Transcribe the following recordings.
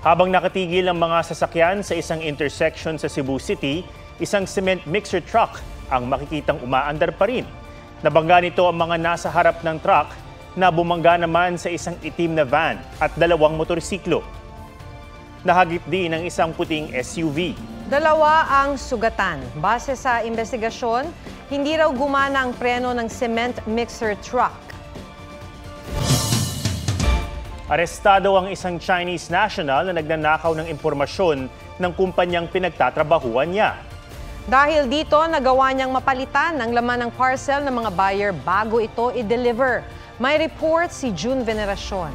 Habang nakatigil ang mga sasakyan sa isang intersection sa Cebu City, isang cement mixer truck ang makikitang umaandar pa rin. Nabangga nito ang mga nasa harap ng truck na bumangga naman sa isang itim na van at dalawang motorsiklo. Nahagip din ang isang puting SUV. Dalawa ang sugatan. Base sa investigasyon, hindi raw gumana ang preno ng cement mixer truck. Arestado ang isang Chinese national na nagnanakaw ng impormasyon ng kumpanyang pinagtatrabahuan niya. Dahil dito, nagawa niyang mapalitan ang laman ng parcel ng mga buyer bago ito i-deliver. May report si June Veneracion.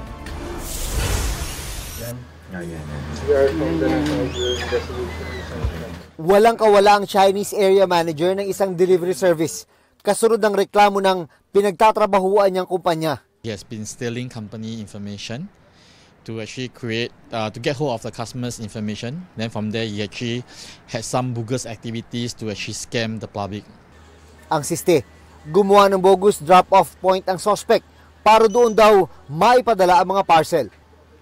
Walang kawala ang Chinese area manager ng isang delivery service. Kasunod ng reklamo ng pinagtatrabahuan niyang kumpanya. He has been stealing company information to actually to get hold of the customer's information. Then from there, he actually had some bogus activities to actually scam the public. Ang siste, gumawa ng bogus drop-off point ang suspect para doon daw maipadala ang mga parcel.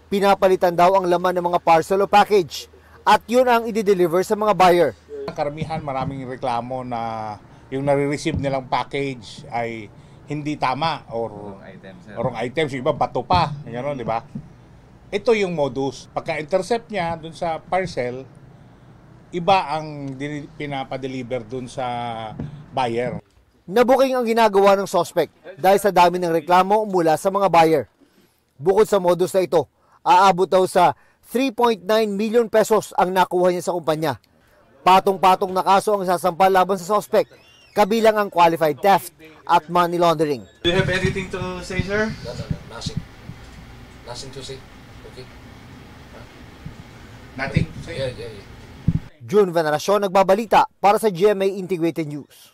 Pinapalitan daw ang laman ng mga parcel o package at yun ang i-deliver sa mga buyer. Karamihan maraming reklamo na yung nare-receive nilang package ay hindi tama or wrong items, yung iba bato pa, gano'n, di ba? Ito yung modus. Pagka-intercept niya dun sa parcel, iba ang pinapadeliver dun sa buyer. Nabuking ang ginagawa ng suspect dahil sa dami ng reklamo mula sa mga buyer. Bukod sa modus na ito, aabot daw sa 3.9 million pesos ang nakuha niya sa kumpanya. Patong-patong na kaso ang sasampal laban sa suspect, kabilang ang qualified theft at money laundering. Do you have anything to say, sir? Nothing. Nothing to say. Okay. Nothing? Yeah. June Veneracion, nagbabalita para sa GMA Integrated News.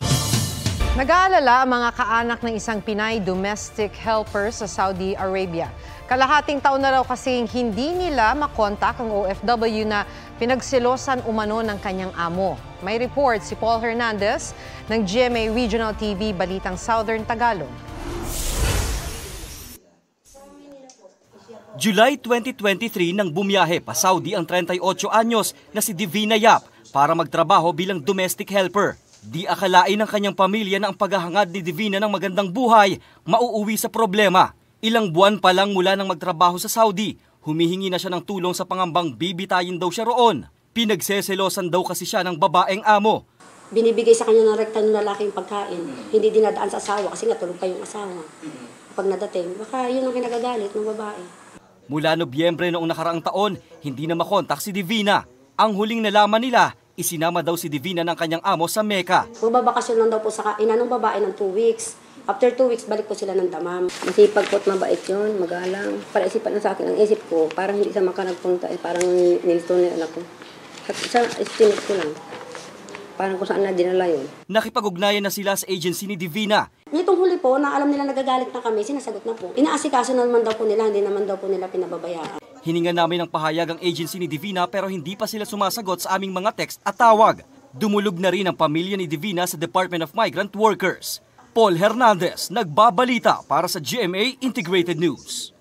Nag-aalala ang mga kaanak ng isang Pinay domestic helper sa Saudi Arabia. Kalahating taon na raw kasing hindi nila makontak ang OFW na pinagsilosan umano ng kanyang amo. May report si Paul Hernandez ng GMA Regional TV Balitang Southern Tagalog. July 2023 nang bumiyahe pa Saudi ang 38 anyos na si Divina Yap para magtrabaho bilang domestic helper. Di akalain ng kanyang pamilya na ang paghahangad ni Divina ng magandang buhay mauuwi sa problema. Ilang buwan pa lang mula nang magtrabaho sa Saudi, humihingi na siya ng tulong sa pangambang bibitayin daw siya roon. Pinagseselosan daw kasi siya ng babaeng amo. Binibigay sa kanya ng rekta ng lalaking pagkain. Hindi dinadaan sa asawa kasi nga tulog pa yung asawa. Pag nadating, baka yun ang kinagagalit ng babae. Mula Nobyembre noong nakaraang taon, hindi na makontak si Divina. Ang huling nalaman nila, isinama daw si Divina ng kanyang amo sa Mecca. Magbabakasyon lang daw po sa ina ng babae ng 2 weeks. After 2 weeks, balik po sila ng damam. Masipag po't mabait yun, magalang. Para isipan na sa akin ang isip ko, parang hindi sa makanagpunta, parang nilito na anak ko. Sa estimate ko lang, parang kung saan na dinala yun. Nakipag-ugnayan na sila sa agency ni Divina. Nitong huli po, na alam nila nagagalit na kami, sinasagot na po. Inaasikaso naman daw po nila, hindi naman daw po nila pinababayaan. Hininga namin ng pahayag ang agency ni Divina pero hindi pa sila sumasagot sa aming mga text at tawag. Dumulog na rin ang pamilya ni Divina sa Department of Migrant Workers. Paul Hernandez, nagbabalita para sa GMA Integrated News.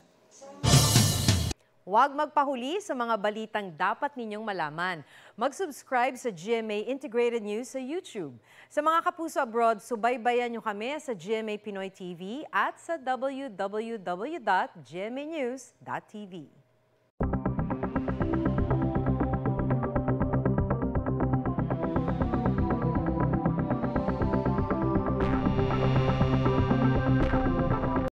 Huwag magpahuli sa mga balitang dapat ninyong malaman. Mag-subscribe sa GMA Integrated News sa YouTube. Sa mga kapuso abroad, subaybayan nyo kami sa GMA Pinoy TV at sa www.gmanews.tv.